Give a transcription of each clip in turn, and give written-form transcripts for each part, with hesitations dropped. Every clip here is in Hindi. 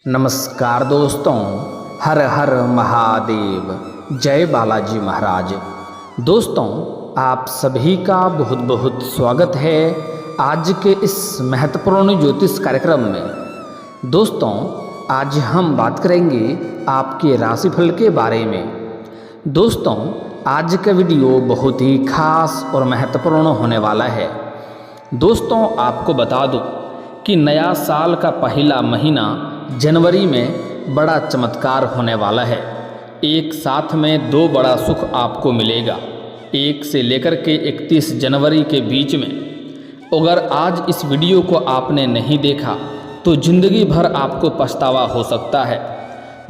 नमस्कार दोस्तों, हर हर महादेव, जय बालाजी महाराज। दोस्तों, आप सभी का बहुत बहुत स्वागत है आज के इस महत्वपूर्ण ज्योतिष कार्यक्रम में। दोस्तों, आज हम बात करेंगे आपके राशिफल के बारे में। दोस्तों, आज का वीडियो बहुत ही खास और महत्वपूर्ण होने वाला है। दोस्तों, आपको बता दूं कि नया साल का पहला महीना जनवरी में बड़ा चमत्कार होने वाला है। एक साथ में दो बड़ा सुख आपको मिलेगा। 1 से लेकर के 31 जनवरी के बीच में अगर आज इस वीडियो को आपने नहीं देखा तो ज़िंदगी भर आपको पछतावा हो सकता है।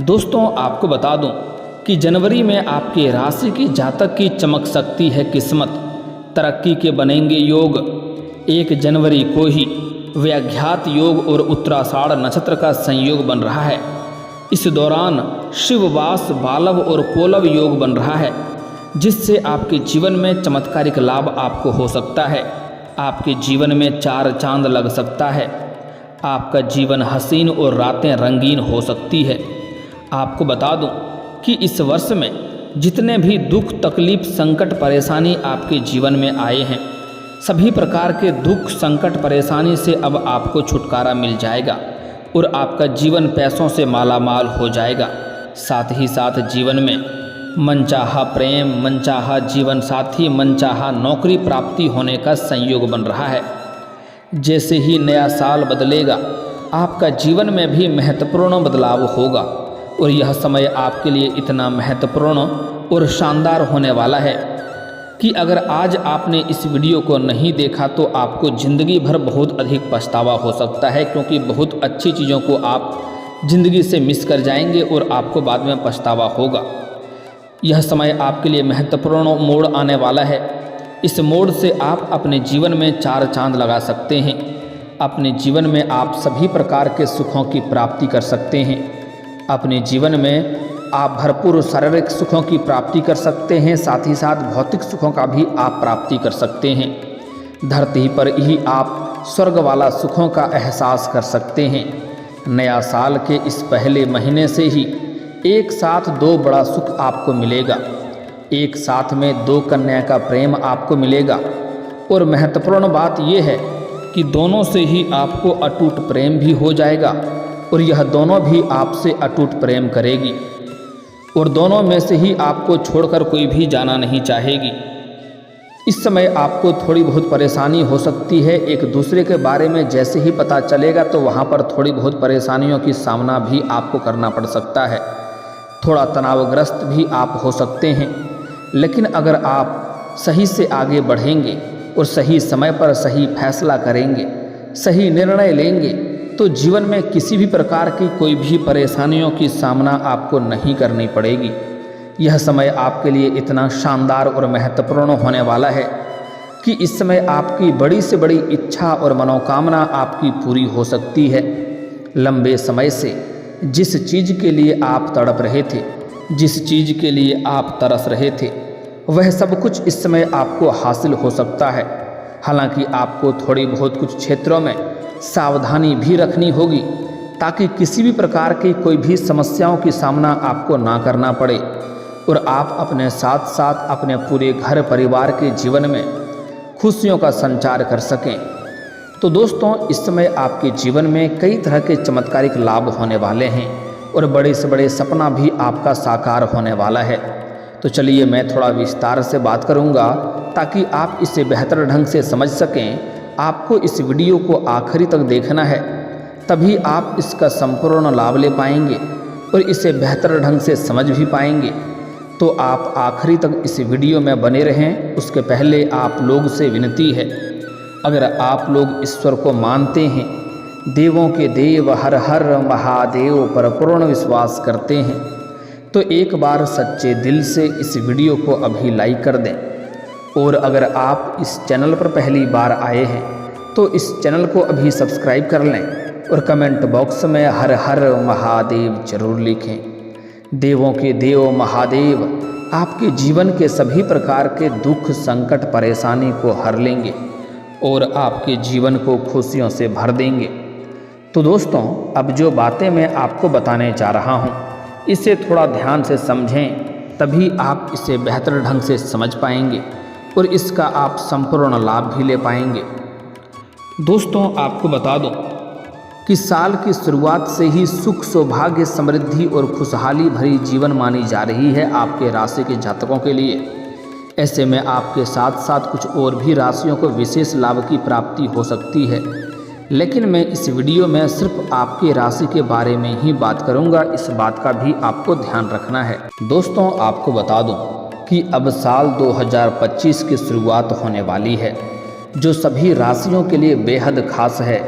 दोस्तों, आपको बता दूं कि जनवरी में आपके राशि की जातक की चमक सकती है किस्मत, तरक्की के बनेंगे योग। 1 जनवरी को ही व्याघात योग और उत्तराषाढ़ नक्षत्र का संयोग बन रहा है। इस दौरान शिववास बालव और कोलव योग बन रहा है, जिससे आपके जीवन में चमत्कारिक लाभ आपको हो सकता है। आपके जीवन में 4 चांद लग सकता है। आपका जीवन हसीन और रातें रंगीन हो सकती है। आपको बता दूं कि इस वर्ष में जितने भी दुख तकलीफ संकट परेशानी आपके जीवन में आए हैं, सभी प्रकार के दुख संकट परेशानी से अब आपको छुटकारा मिल जाएगा और आपका जीवन पैसों से मालामाल हो जाएगा। साथ ही साथ जीवन में मनचाहा प्रेम, मनचाहा जीवन साथी, मनचाहा नौकरी प्राप्ति होने का संयोग बन रहा है। जैसे ही नया साल बदलेगा, आपका जीवन में भी महत्वपूर्ण बदलाव होगा और यह समय आपके लिए इतना महत्वपूर्ण और शानदार होने वाला है कि अगर आज आपने इस वीडियो को नहीं देखा तो आपको ज़िंदगी भर बहुत अधिक पछतावा हो सकता है, क्योंकि बहुत अच्छी चीज़ों को आप ज़िंदगी से मिस कर जाएंगे और आपको बाद में पछतावा होगा। यह समय आपके लिए महत्वपूर्ण मोड़ आने वाला है। इस मोड़ से आप अपने जीवन में 4 चांद लगा सकते हैं। अपने जीवन में आप सभी प्रकार के सुखों की प्राप्ति कर सकते हैं। अपने जीवन में आप भरपूर शारीरिक सुखों की प्राप्ति कर सकते हैं, साथ ही साथ भौतिक सुखों का भी आप प्राप्ति कर सकते हैं। धरती पर ही आप स्वर्ग वाला सुखों का एहसास कर सकते हैं। नया साल के इस पहले महीने से ही एक साथ 2 बड़ा सुख आपको मिलेगा। एक साथ में 2 कन्या का प्रेम आपको मिलेगा और महत्वपूर्ण बात यह है कि दोनों से ही आपको अटूट प्रेम भी हो जाएगा और यह दोनों भी आपसे अटूट प्रेम करेगी और दोनों में से ही आपको छोड़कर कोई भी जाना नहीं चाहेगी। इस समय आपको थोड़ी बहुत परेशानी हो सकती है। एक दूसरे के बारे में जैसे ही पता चलेगा तो वहाँ पर थोड़ी बहुत परेशानियों की सामना भी आपको करना पड़ सकता है। थोड़ा तनावग्रस्त भी आप हो सकते हैं, लेकिन अगर आप सही से आगे बढ़ेंगे और सही समय पर सही फैसला करेंगे, सही निर्णय लेंगे तो जीवन में किसी भी प्रकार की कोई भी परेशानियों की सामना आपको नहीं करनी पड़ेगी। यह समय आपके लिए इतना शानदार और महत्वपूर्ण होने वाला है कि इस समय आपकी बड़ी से बड़ी इच्छा और मनोकामना आपकी पूरी हो सकती है। लंबे समय से जिस चीज़ के लिए आप तड़प रहे थे, जिस चीज़ के लिए आप तरस रहे थे, वह सब कुछ इस समय आपको हासिल हो सकता है। हालांकि आपको थोड़ी बहुत कुछ क्षेत्रों में सावधानी भी रखनी होगी ताकि किसी भी प्रकार की कोई भी समस्याओं की सामना आपको ना करना पड़े और आप अपने साथ साथ अपने पूरे घर परिवार के जीवन में खुशियों का संचार कर सकें। तो दोस्तों, इस समय आपके जीवन में कई तरह के चमत्कारिक लाभ होने वाले हैं और बड़े से बड़े सपना भी आपका साकार होने वाला है। तो चलिए मैं थोड़ा विस्तार से बात करूंगा ताकि आप इसे बेहतर ढंग से समझ सकें। आपको इस वीडियो को आखिरी तक देखना है, तभी आप इसका संपूर्ण लाभ ले पाएंगे और इसे बेहतर ढंग से समझ भी पाएंगे। तो आप आखिरी तक इस वीडियो में बने रहें। उसके पहले आप लोग से विनती है, अगर आप लोग ईश्वर को मानते हैं, देवों के देव हर हर महादेव पर पूर्ण विश्वास करते हैं, तो एक बार सच्चे दिल से इस वीडियो को अभी लाइक कर दें। और अगर आप इस चैनल पर पहली बार आए हैं तो इस चैनल को अभी सब्सक्राइब कर लें और कमेंट बॉक्स में हर हर महादेव जरूर लिखें। देवों के देव महादेव आपके जीवन के सभी प्रकार के दुख संकट परेशानी को हर लेंगे और आपके जीवन को खुशियों से भर देंगे। तो दोस्तों, अब जो बातें मैं आपको बताने जा रहा हूँ, इसे थोड़ा ध्यान से समझें, तभी आप इसे बेहतर ढंग से समझ पाएंगे और इसका आप संपूर्ण लाभ भी ले पाएंगे। दोस्तों, आपको बता दूं कि साल की शुरुआत से ही सुख, सौभाग्य, समृद्धि और खुशहाली भरी जीवन मानी जा रही है आपके राशि के जातकों के लिए। ऐसे में आपके साथ साथ कुछ और भी राशियों को विशेष लाभ की प्राप्ति हो सकती है, लेकिन मैं इस वीडियो में सिर्फ आपकी राशि के बारे में ही बात करूंगा। इस बात का भी आपको ध्यान रखना है। दोस्तों, आपको बता दूं कि अब साल 2025 की शुरुआत होने वाली है, जो सभी राशियों के लिए बेहद खास है।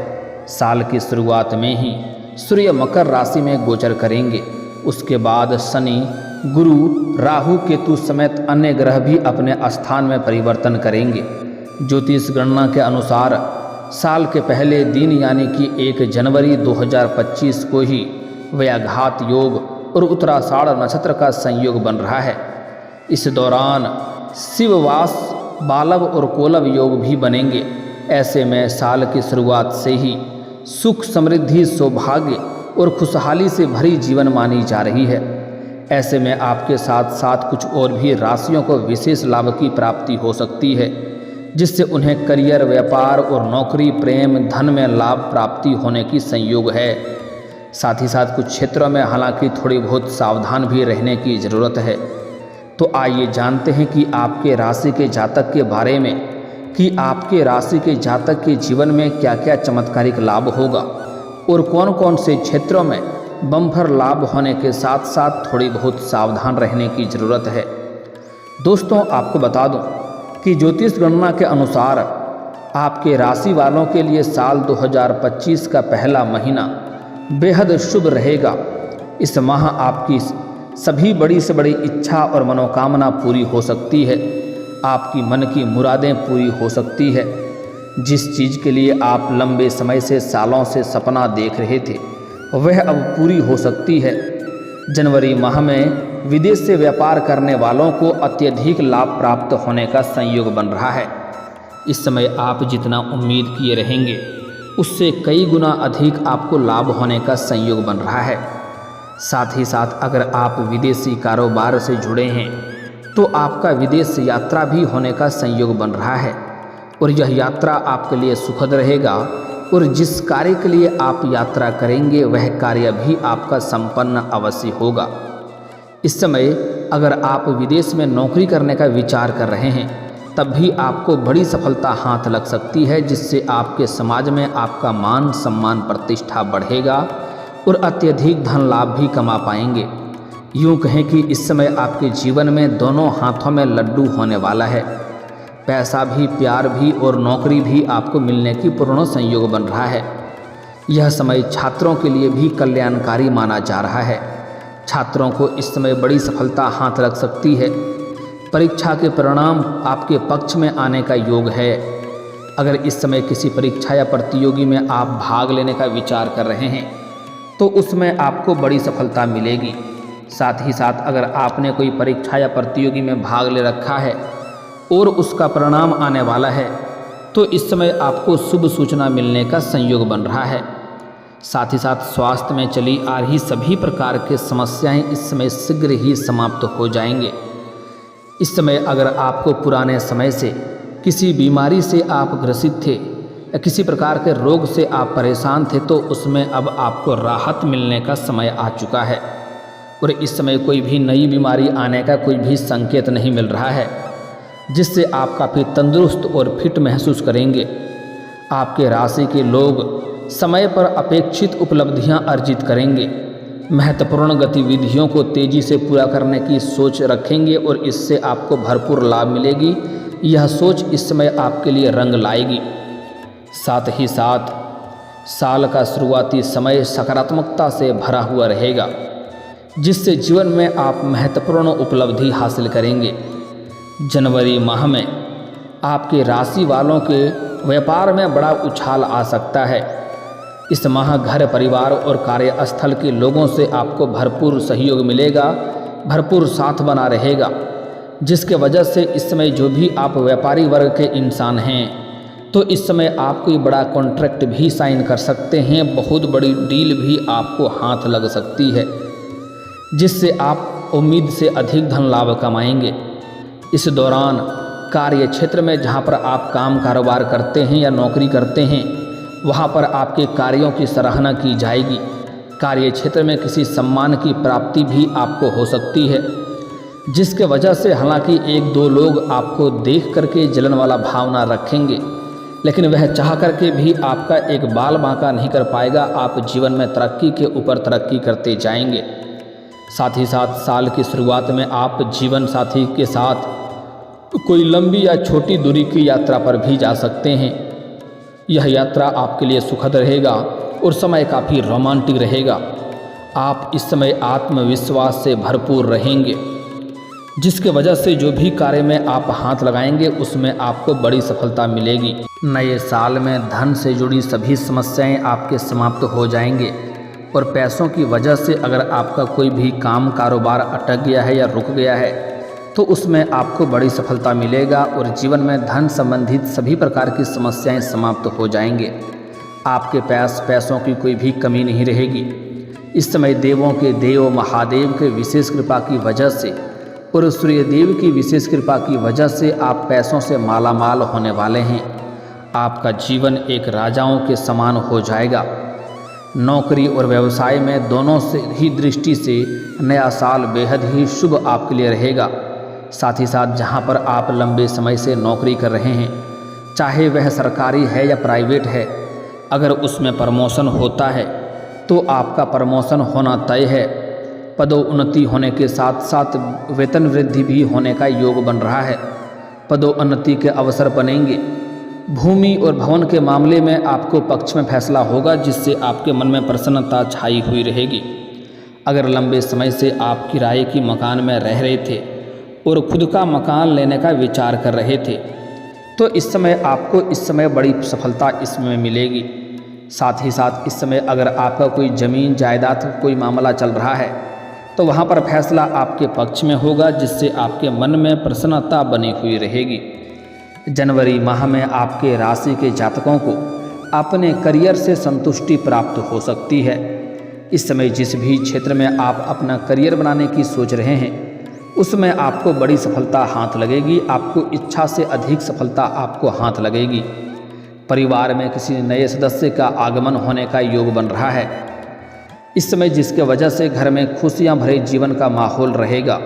साल की शुरुआत में ही सूर्य मकर राशि में गोचर करेंगे। उसके बाद शनि, गुरु, राहु, केतु समेत अन्य ग्रह भी अपने स्थान में परिवर्तन करेंगे। ज्योतिष गणना के अनुसार साल के पहले दिन यानी कि 1 जनवरी 2025 को ही व्याघात योग और उत्तराषाढ़ नक्षत्र का संयोग बन रहा है। इस दौरान शिववास, बालव और कोलव योग भी बनेंगे। ऐसे में साल की शुरुआत से ही सुख, समृद्धि, सौभाग्य और खुशहाली से भरी जीवन मानी जा रही है। ऐसे में आपके साथ साथ कुछ और भी राशियों को विशेष लाभ की प्राप्ति हो सकती है, जिससे उन्हें करियर, व्यापार और नौकरी, प्रेम, धन में लाभ प्राप्ति होने की संयोग है। साथ ही साथ कुछ क्षेत्रों में हालांकि थोड़ी बहुत सावधान भी रहने की ज़रूरत है। तो आइए जानते हैं कि आपके राशि के जातक के बारे में, कि आपके राशि के जातक के जीवन में क्या क्या चमत्कारिक लाभ होगा और कौन कौन से क्षेत्रों में बम्पर लाभ होने के साथ साथ थोड़ी बहुत सावधान रहने की ज़रूरत है। दोस्तों, आपको बता दूं कि ज्योतिष गणना के अनुसार आपके राशि वालों के लिए साल 2025 का पहला महीना बेहद शुभ रहेगा। इस माह आपकी सभी बड़ी से बड़ी इच्छा और मनोकामना पूरी हो सकती है। आपकी मन की मुरादें पूरी हो सकती है। जिस चीज़ के लिए आप लंबे समय से, सालों से सपना देख रहे थे, वह अब पूरी हो सकती है। जनवरी माह में विदेश से व्यापार करने वालों को अत्यधिक लाभ प्राप्त होने का संयोग बन रहा है। इस समय आप जितना उम्मीद किए रहेंगे, उससे कई गुना अधिक आपको लाभ होने का संयोग बन रहा है। साथ ही साथ अगर आप विदेशी कारोबार से जुड़े हैं, तो आपका विदेश यात्रा भी होने का संयोग बन रहा है और यह यात्रा आपके लिए सुखद रहेगा और जिस कार्य के लिए आप यात्रा करेंगे, वह कार्य भी आपका संपन्न अवश्य होगा। इस समय अगर आप विदेश में नौकरी करने का विचार कर रहे हैं, तब भी आपको बड़ी सफलता हाथ लग सकती है, जिससे आपके समाज में आपका मान, सम्मान, प्रतिष्ठा बढ़ेगा और अत्यधिक धन लाभ भी कमा पाएंगे। यूँ कहें कि इस समय आपके जीवन में दोनों हाथों में लड्डू होने वाला है। पैसा भी, प्यार भी और नौकरी भी आपको मिलने की पूर्ण संयोग बन रहा है। यह समय छात्रों के लिए भी कल्याणकारी माना जा रहा है। छात्रों को इस समय बड़ी सफलता हाथ लग सकती है। परीक्षा के परिणाम आपके पक्ष में आने का योग है। अगर इस समय किसी परीक्षा या प्रतियोगी में आप भाग लेने का विचार कर रहे हैं, तो उसमें आपको बड़ी सफलता मिलेगी। साथ ही साथ अगर आपने कोई परीक्षा या प्रतियोगी में भाग ले रखा है और उसका परिणाम आने वाला है, तो इस समय आपको शुभ सूचना मिलने का संयोग बन रहा है। साथ ही साथ स्वास्थ्य में चली आ रही सभी प्रकार की समस्याएं इस समय शीघ्र ही समाप्त हो जाएंगे। इस समय अगर आपको पुराने समय से किसी बीमारी से आप ग्रसित थे या किसी प्रकार के रोग से आप परेशान थे, तो उसमें अब आपको राहत मिलने का समय आ चुका है और इस समय कोई भी नई बीमारी आने का कोई भी संकेत नहीं मिल रहा है, जिससे आप काफ़ी तंदुरुस्त और फिट महसूस करेंगे। आपके राशि के लोग समय पर अपेक्षित उपलब्धियां अर्जित करेंगे, महत्वपूर्ण गतिविधियों को तेज़ी से पूरा करने की सोच रखेंगे और इससे आपको भरपूर लाभ मिलेगी। यह सोच इस समय आपके लिए रंग लाएगी। साथ ही साथ साल का शुरुआती समय सकारात्मकता से भरा हुआ रहेगा, जिससे जीवन में आप महत्वपूर्ण उपलब्धि हासिल करेंगे। जनवरी माह में आपके राशि वालों के व्यापार में बड़ा उछाल आ सकता है। इस माह घर, परिवार और कार्यस्थल के लोगों से आपको भरपूर सहयोग मिलेगा, भरपूर साथ बना रहेगा, जिसके वजह से इस समय जो भी आप व्यापारी वर्ग के इंसान हैं, तो इस समय आप कोई बड़ा कॉन्ट्रैक्ट भी साइन कर सकते हैं, बहुत बड़ी डील भी आपको हाथ लग सकती है, जिससे आप उम्मीद से अधिक धन लाभ कमाएंगे। इस दौरान कार्य क्षेत्र में जहां पर आप काम कारोबार करते हैं या नौकरी करते हैं, वहां पर आपके कार्यों की सराहना की जाएगी। कार्य क्षेत्र में किसी सम्मान की प्राप्ति भी आपको हो सकती है, जिसके वजह से हालांकि एक दो लोग आपको देख करके जलन वाला भावना रखेंगे, लेकिन वह चाह करके भी आपका एक बाल बांका नहीं कर पाएगा। आप जीवन में तरक्की के ऊपर तरक्की करते जाएंगे। साथ ही साथ साल की शुरुआत में आप जीवन साथी के साथ कोई लंबी या छोटी दूरी की यात्रा पर भी जा सकते हैं। यह यात्रा आपके लिए सुखद रहेगा और समय काफ़ी रोमांटिक रहेगा। आप इस समय आत्मविश्वास से भरपूर रहेंगे, जिसके वजह से जो भी कार्य में आप हाथ लगाएंगे उसमें आपको बड़ी सफलता मिलेगी। नए साल में धन से जुड़ी सभी समस्याएं आपके समाप्त हो जाएंगे और पैसों की वजह से अगर आपका कोई भी काम कारोबार अटक गया है या रुक गया है तो उसमें आपको बड़ी सफलता मिलेगा और जीवन में धन संबंधित सभी प्रकार की समस्याएं समाप्त हो जाएंगे। आपके पास पैसों की कोई भी कमी नहीं रहेगी। इस समय देवों के देव महादेव के विशेष कृपा की वजह से और सूर्यदेव की विशेष कृपा की वजह से आप पैसों से मालामाल होने वाले हैं। आपका जीवन एक राजाओं के समान हो जाएगा। नौकरी और व्यवसाय में दोनों से ही दृष्टि से नया साल बेहद ही शुभ आपके लिए रहेगा। साथ ही साथ जहां पर आप लंबे समय से नौकरी कर रहे हैं, चाहे वह सरकारी है या प्राइवेट है, अगर उसमें प्रमोशन होता है तो आपका प्रमोशन होना तय है। पदोन्नति होने के साथ साथ वेतन वृद्धि भी होने का योग बन रहा है। पदोन्नति के अवसर बनेंगे। भूमि और भवन के मामले में आपको पक्ष में फैसला होगा, जिससे आपके मन में प्रसन्नता छाई हुई रहेगी। अगर लंबे समय से आप किराए की मकान में रह रहे थे और खुद का मकान लेने का विचार कर रहे थे, तो इस समय आपको इस समय बड़ी सफलता इसमें मिलेगी। साथ ही साथ इस समय अगर आपका कोई ज़मीन जायदाद कोई मामला चल रहा है तो वहाँ पर फैसला आपके पक्ष में होगा, जिससे आपके मन में प्रसन्नता बनी हुई रहेगी। जनवरी माह में आपके राशि के जातकों को अपने करियर से संतुष्टि प्राप्त हो सकती है। इस समय जिस भी क्षेत्र में आप अपना करियर बनाने की सोच रहे हैं उसमें आपको बड़ी सफलता हाथ लगेगी। आपको इच्छा से अधिक सफलता आपको हाथ लगेगी। परिवार में किसी नए सदस्य का आगमन होने का योग बन रहा है इस समय, जिसके वजह से घर में खुशियां भरे जीवन का माहौल रहेगा।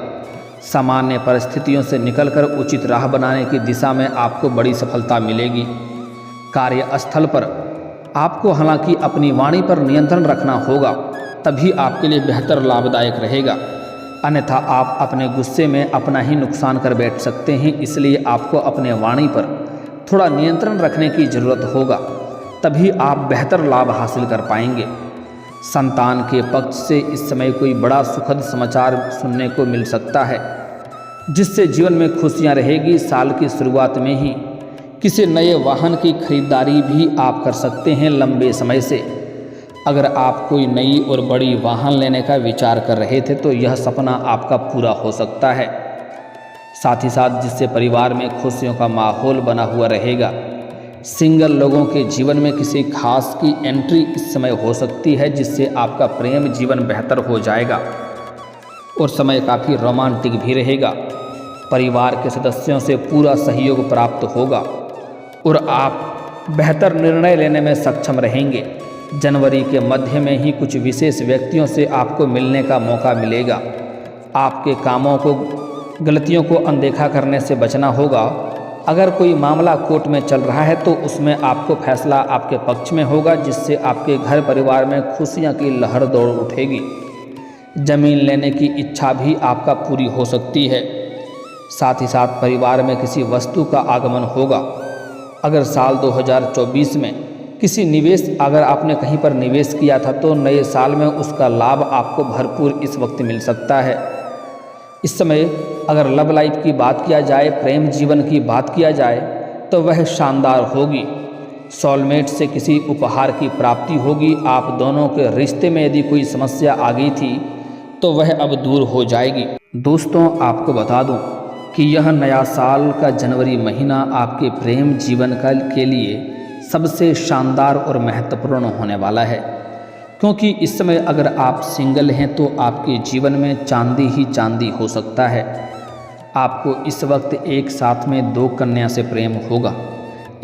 सामान्य परिस्थितियों से निकलकर उचित राह बनाने की दिशा में आपको बड़ी सफलता मिलेगी। कार्यस्थल पर आपको हालांकि अपनी वाणी पर नियंत्रण रखना होगा, तभी आपके लिए बेहतर लाभदायक रहेगा। अन्यथा आप अपने गुस्से में अपना ही नुकसान कर बैठ सकते हैं। इसलिए आपको अपने वाणी पर थोड़ा नियंत्रण रखने की ज़रूरत होगा, तभी आप बेहतर लाभ हासिल कर पाएंगे। संतान के पक्ष से इस समय कोई बड़ा सुखद समाचार सुनने को मिल सकता है, जिससे जीवन में खुशियां रहेगी। साल की शुरुआत में ही किसी नए वाहन की खरीदारी भी आप कर सकते हैं लंबे समय से। अगर आप कोई नई और बड़ी वाहन लेने का विचार कर रहे थे तो यह सपना आपका पूरा हो सकता है। साथ ही साथ जिससे परिवार में खुशियों का माहौल बना हुआ रहेगा। सिंगल लोगों के जीवन में किसी खास की एंट्री इस समय हो सकती है, जिससे आपका प्रेम जीवन बेहतर हो जाएगा और समय काफ़ी रोमांटिक भी रहेगा। परिवार के सदस्यों से पूरा सहयोग प्राप्त होगा और आप बेहतर निर्णय लेने में सक्षम रहेंगे। जनवरी के मध्य में ही कुछ विशेष व्यक्तियों से आपको मिलने का मौका मिलेगा। आपके कामों को, गलतियों को अनदेखा करने से बचना होगा। अगर कोई मामला कोर्ट में चल रहा है तो उसमें आपको फैसला आपके पक्ष में होगा, जिससे आपके घर परिवार में खुशियां की लहर दौड़ उठेगी। जमीन लेने की इच्छा भी आपका पूरी हो सकती है। साथ ही साथ परिवार में किसी वस्तु का आगमन होगा। अगर साल 2024 में किसी निवेश, अगर आपने कहीं पर निवेश किया था तो नए साल में उसका लाभ आपको भरपूर इस वक्त मिल सकता है। इस समय अगर लव लाइफ की बात किया जाए, प्रेम जीवन की बात किया जाए तो वह शानदार होगी। सोलमेट से किसी उपहार की प्राप्ति होगी। आप दोनों के रिश्ते में यदि कोई समस्या आ गई थी तो वह अब दूर हो जाएगी। दोस्तों, आपको बता दूं कि यह नया साल का जनवरी महीना आपके प्रेम जीवन के लिए सबसे शानदार और महत्वपूर्ण होने वाला है, क्योंकि इस समय अगर आप सिंगल हैं तो आपके जीवन में चांदी ही चांदी हो सकता है। आपको इस वक्त एक साथ में 2 कन्या से प्रेम होगा।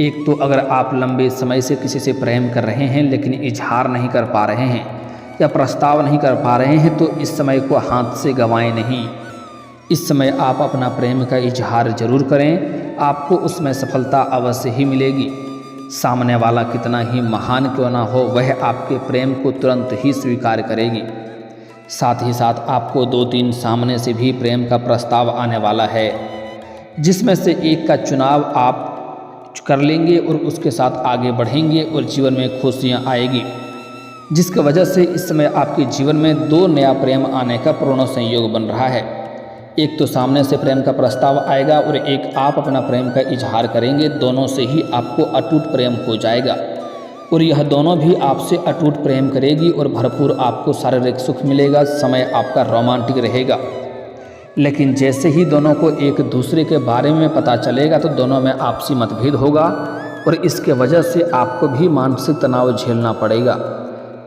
एक तो अगर आप लंबे समय से किसी से प्रेम कर रहे हैं लेकिन इजहार नहीं कर पा रहे हैं या प्रस्ताव नहीं कर पा रहे हैं, तो इस समय को हाथ से गंवाएं नहीं। इस समय आप अपना प्रेम का इजहार जरूर करें, आपको उसमें सफलता अवश्य ही मिलेगी। सामने वाला कितना ही महान क्यों ना हो, वह आपके प्रेम को तुरंत ही स्वीकार करेगी। साथ ही साथ आपको 2-3 सामने से भी प्रेम का प्रस्ताव आने वाला है, जिसमें से एक का चुनाव आप कर लेंगे और उसके साथ आगे बढ़ेंगे और जीवन में खुशियाँ आएगी, जिसकी वजह से इस समय आपके जीवन में 2 नया प्रेम आने का पूर्ण संयोग बन रहा है। एक तो सामने से प्रेम का प्रस्ताव आएगा और एक आप अपना प्रेम का इजहार करेंगे। दोनों से ही आपको अटूट प्रेम हो जाएगा और यह दोनों भी आपसे अटूट प्रेम करेगी और भरपूर आपको शारीरिक सुख मिलेगा। समय आपका रोमांटिक रहेगा, लेकिन जैसे ही दोनों को एक दूसरे के बारे में पता चलेगा तो दोनों में आपसी मतभेद होगा और इसके वजह से आपको भी मानसिक तनाव झेलना पड़ेगा।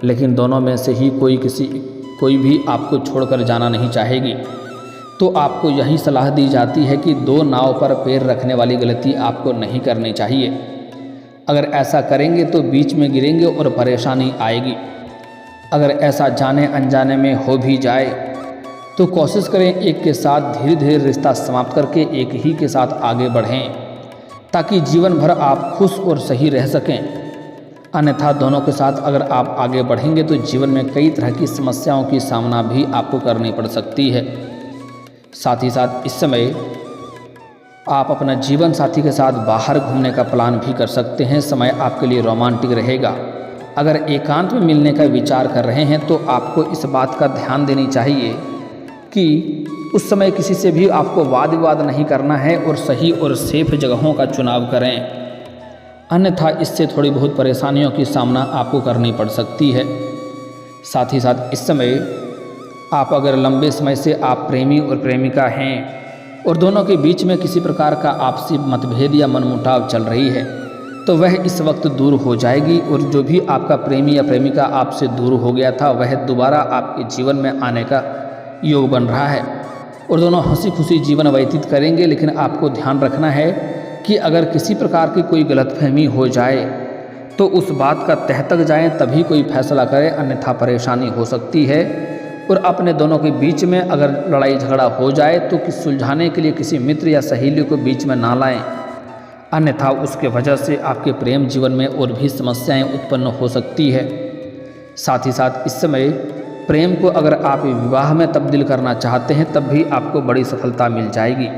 लेकिन दोनों में से ही कोई भी आपको छोड़कर जाना नहीं चाहेगी। तो आपको यही सलाह दी जाती है कि 2 नाव पर पैर रखने वाली गलती आपको नहीं करनी चाहिए। अगर ऐसा करेंगे तो बीच में गिरेंगे और परेशानी आएगी। अगर ऐसा जाने अनजाने में हो भी जाए तो कोशिश करें एक के साथ धीरे धीरे रिश्ता समाप्त करके एक ही के साथ आगे बढ़ें, ताकि जीवन भर आप खुश और सही रह सकें। अन्यथा दोनों के साथ अगर आप आगे बढ़ेंगे तो जीवन में कई तरह की समस्याओं की सामना भी आपको करनी पड़ सकती है। साथ ही साथ इस समय आप अपना जीवन साथी के साथ बाहर घूमने का प्लान भी कर सकते हैं। समय आपके लिए रोमांटिक रहेगा। अगर एकांत में मिलने का विचार कर रहे हैं तो आपको इस बात का ध्यान देनी चाहिए कि उस समय किसी से भी आपको वाद विवाद नहीं करना है और सही और सेफ जगहों का चुनाव करें, अन्यथा इससे थोड़ी बहुत परेशानियों की सामना आपको करनी पड़ सकती है। साथ ही साथ इस समय आप अगर लंबे समय से आप प्रेमी और प्रेमिका हैं और दोनों के बीच में किसी प्रकार का आपसी मतभेद या मनमुटाव चल रही है तो वह इस वक्त दूर हो जाएगी और जो भी आपका प्रेमी या प्रेमिका आपसे दूर हो गया था वह दोबारा आपके जीवन में आने का योग बन रहा है और दोनों हंसी खुशी जीवन व्यतीत करेंगे। लेकिन आपको ध्यान रखना है कि अगर किसी प्रकार की कोई गलतफहमी हो जाए तो उस बात का तह तक जाएं तभी कोई फैसला करें, अन्यथा परेशानी हो सकती है। और अपने दोनों के बीच में अगर लड़ाई झगड़ा हो जाए तो सुलझाने के लिए किसी मित्र या सहेली को बीच में ना लाएं, अन्यथा उसके वजह से आपके प्रेम जीवन में और भी समस्याएं उत्पन्न हो सकती है। साथ ही साथ इस समय प्रेम को अगर आप विवाह में तब्दील करना चाहते हैं तब भी आपको बड़ी सफलता मिल जाएगी।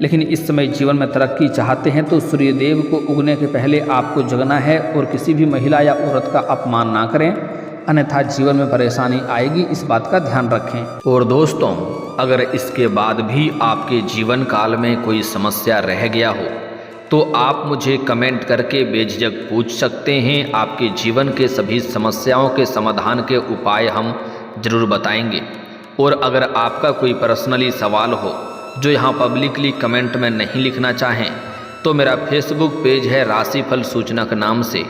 लेकिन इस समय जीवन में तरक्की चाहते हैं तो सूर्यदेव को उगने के पहले आपको जगना है और किसी भी महिला या औरत का अपमान ना करें, अन्यथा जीवन में परेशानी आएगी। इस बात का ध्यान रखें। और दोस्तों, अगर इसके बाद भी आपके जीवन काल में कोई समस्या रह गया हो तो आप मुझे कमेंट करके बेझिझक पूछ सकते हैं। आपके जीवन के सभी समस्याओं के समाधान के उपाय हम जरूर बताएंगे। और अगर आपका कोई पर्सनली सवाल हो जो यहाँ पब्लिकली कमेंट में नहीं लिखना चाहें तो मेरा फेसबुक पेज है राशिफल सूचनक नाम से,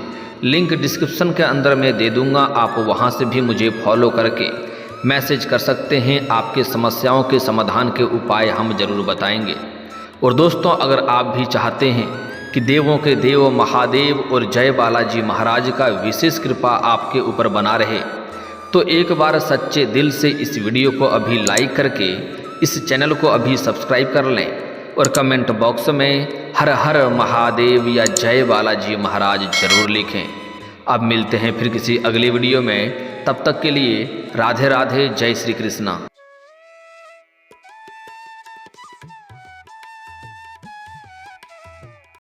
लिंक डिस्क्रिप्शन के अंदर मैं दे दूंगा। आप वहां से भी मुझे फॉलो करके मैसेज कर सकते हैं। आपके समस्याओं के समाधान के उपाय हम जरूर बताएंगे। और दोस्तों, अगर आप भी चाहते हैं कि देवों के देव महादेव और जय बालाजी महाराज का विशेष कृपा आपके ऊपर बना रहे तो एक बार सच्चे दिल से इस वीडियो को अभी लाइक करके इस चैनल को अभी सब्सक्राइब कर लें और कमेंट बॉक्स में हर हर महादेव या जय बालाजी महाराज जरूर लिखें। अब मिलते हैं फिर किसी अगले वीडियो में, तब तक के लिए राधे राधे, जय श्री कृष्णा।